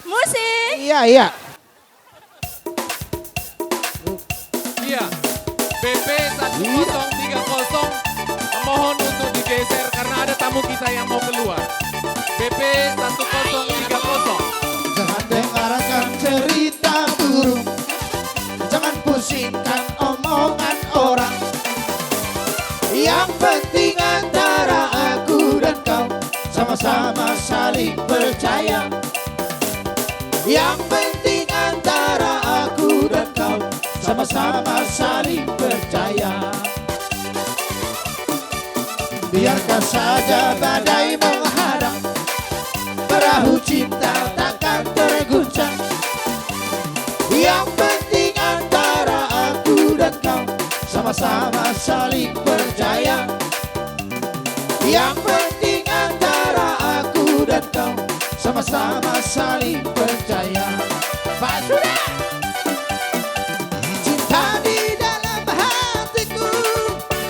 Musik. Iya, iya. Iya, BP 1030 memohon untuk digeser karena ada tamu kita yang mau keluar. BP 1030. Jangan dengarkan cerita burung, jangan pusingkan omongan orang. Yang penting antara aku dan kau sama-sama saling percaya. Yang penting antara aku dan kau sama-sama saling percaya. Biarkan saja badai menghadang, perahu cinta takkan terguncang. Yang penting antara aku dan kau sama-sama saling percaya. Yang penting antara aku dan kau sama-sama saling percaya. Pak Sudah. Cinta di dalam hatiku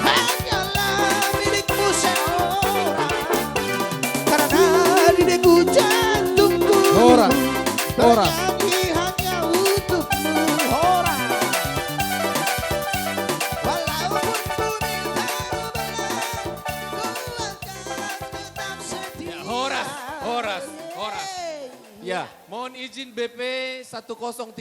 hanyalah milikmu seorang. Karena di deku jantungku Horas, horas. bernyanyi hanya untukmu. Horas. Walaupun bumi terbelah, ku akan tetap setia. Horas, horas, horas. Ya, mohon izin BP 1030